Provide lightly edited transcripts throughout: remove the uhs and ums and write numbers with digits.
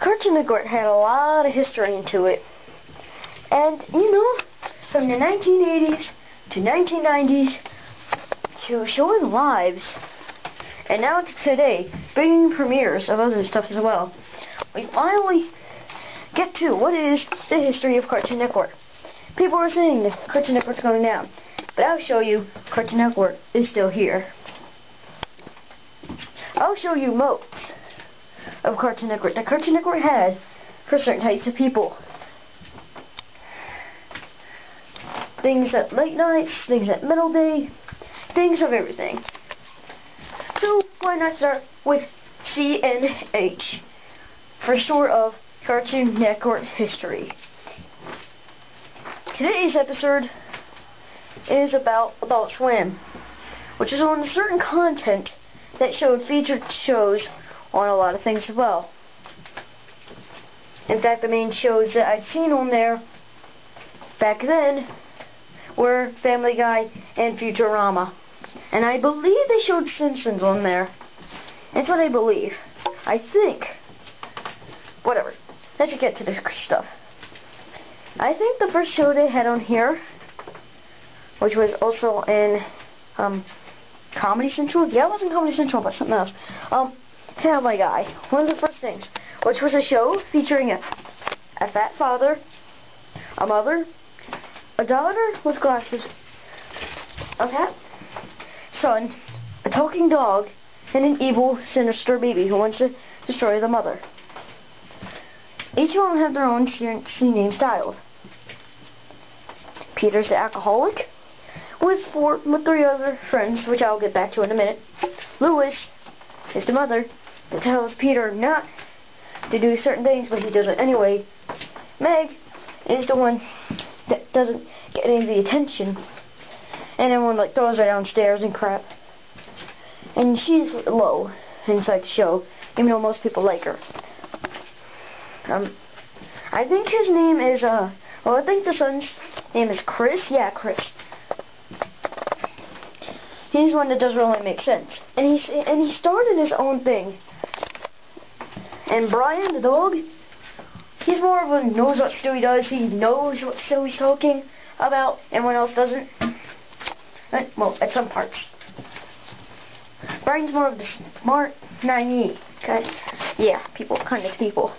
Cartoon Network had a lot of history into it. And, you know, from the 1980s to 1990s to showing lives, and now to today, bringing premieres of other stuff as well, we finally get to what is the history of Cartoon Network. People are saying that Cartoon Network's going down, but I'll show you Cartoon Network is still here. I'll show you modes of Cartoon Network that Cartoon Network had for certain types of people. Things at late nights, things at middle day, things of everything. So why not start with CNH, for short of Cartoon Network History. Today's episode is about Adult Swim, which is on certain content that showed featured shows on a lot of things as well. In fact, the main shows that I'd seen on there back then were Family Guy and Futurama. And I believe they showed Simpsons on there. That's what I believe. I think. Whatever. Let's get to this stuff. I think the first show they had on here, which was also in Comedy Central. Yeah, it wasn't Comedy Central, but something else. Family Guy. One of the first things. Which was a show featuring a fat father, a mother, a daughter with glasses, a fat son, a talking dog, and an evil, sinister baby who wants to destroy the mother. Each of them have their own scene name styled. Peter's the alcoholic, with three other friends, which I'll get back to in a minute. Louis is the mother that tells Peter not to do certain things, but he does it anyway. Meg is the one that doesn't get any of the attention, and everyone like throws her downstairs and crap. And she's low inside the show, even though most people like her. I think his name is well, I think the son's name is Chris. Yeah, Chris. He's one that doesn't really make sense, and he started his own thing. And Brian, the dog, he's more of a knows what Stewie does. He knows what Stewie's talking about, and everyone else doesn't. Well, at some parts. Brian's more of the smart, naive kind. Yeah, kind of people.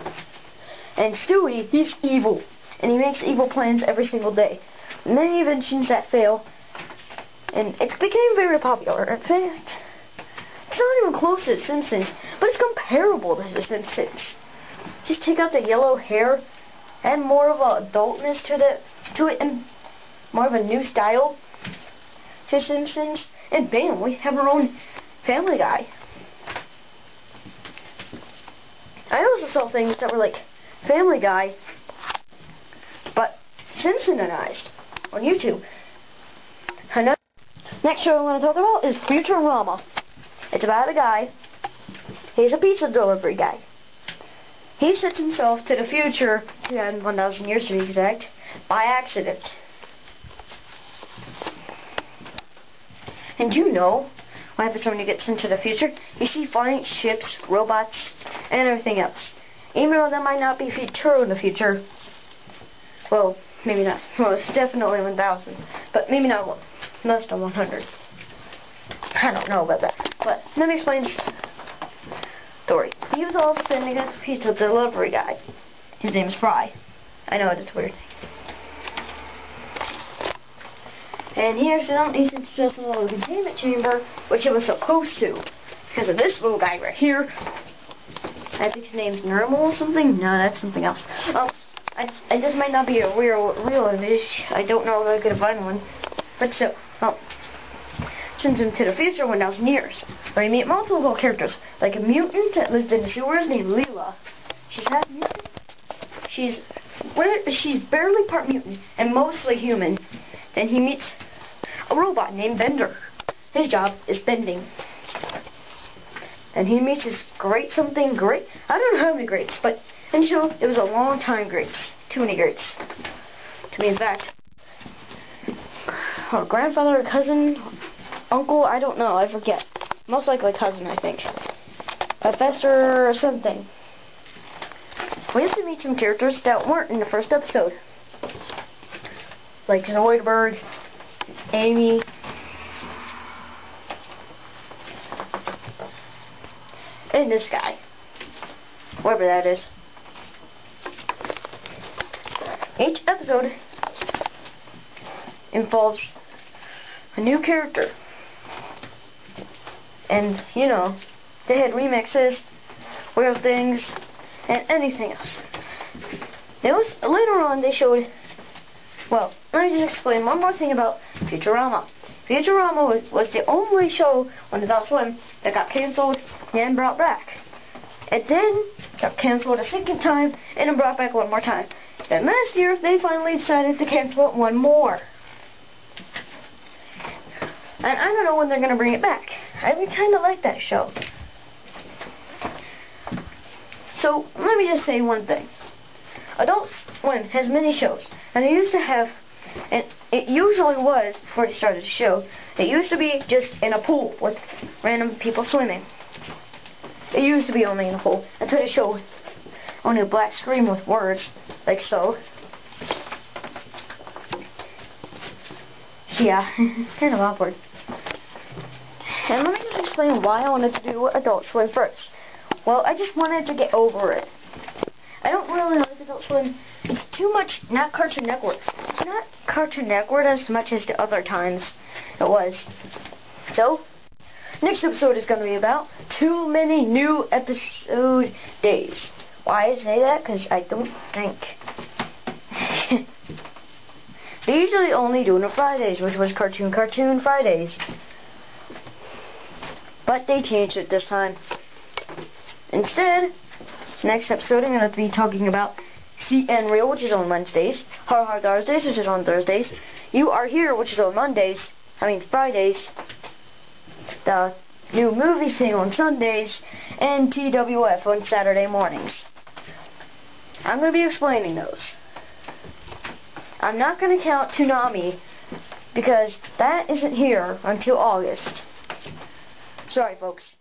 And Stewie, he's evil, and he makes evil plans every single day. Many inventions that fail, and it became very popular. In fact, it's not even close to The Simpsons, but it's comparable to The Simpsons. Just take out the yellow hair, add more of a adultness to it, and more of a new style to Simpsons, and bam, we have our own Family Guy. I also saw things that were like Family Guy, but Simpsonized on YouTube. Another next show I want to talk about is Futurama. It's about a guy. He's a pizza delivery guy. He sets himself to the future, 1,000 years to be exact, by accident. And you know what happens when he gets into the future? You see flying ships, robots, and everything else. Even though that might not be true in the future. Well, maybe not. Well, it's definitely 1,000. But maybe not less than 100. I don't know about that. But let me explain the story. He was all of a sudden against a pizza delivery guy. His name is Fry. I know, it's weird. And he accidentally sent just a little containment chamber, which it was supposed to. Because of this little guy right here. I think his name's Normal or something. No, that's something else. This might not be a real image. I don't know if I could find one. But still, sends him to the future 1,000 years, where you meet multiple characters, like a mutant that lives in the sewers named Leela. She's half mutant. She's barely part mutant and mostly human. Then he meets a robot named Bender. His job is bending. Then he meets his great something great. I don't know how many greats, but in the show it was a long time greats. Too many greats. To be exact. Or grandfather or cousin, uncle, I don't know, I forget. Most likely cousin, I think. Professor or something. we have to meet some characters that weren't in the first episode. Like Zoidberg, Amy, and this guy. Whoever that is. Each episode involves a new character. And, you know, they had remixes, weird things, and anything else. Later on they showed, well, let me just explain one more thing about Futurama. Futurama was the only show on Adult Swim that got cancelled and brought back. And then got cancelled a second time and then brought back one more time. Then last year they finally decided to cancel it one more. And I don't know when they're going to bring it back. I kind of like that show. So, let me just say one thing. Adult Swim has many shows. And it used to have, and it usually was, before they started the show, it used to be just in a pool with random people swimming. It used to be only in a pool. Until they showed only a black screen with words, like so. Yeah, kind of awkward. And let me just explain why I wanted to do Adult Swim first. Well, I just wanted to get over it. I don't really like Adult Swim. It's too much, not Cartoon Network. It's not Cartoon Network as much as the other times it was. So, next episode is going to be about too many new episode days. Why I say that? Because I don't think. They usually only do it on Fridays, which was Cartoon Fridays. But they changed it this time. Instead, next episode I'm going to be talking about CN Real, which is on Wednesdays, Har Har Thursdays, which is on Thursdays, You Are Here, which is on Fridays, the new movie thing on Sundays, and TWF on Saturday mornings. I'm going to be explaining those. I'm not going to count Toonami because that isn't here until August. Sorry, folks.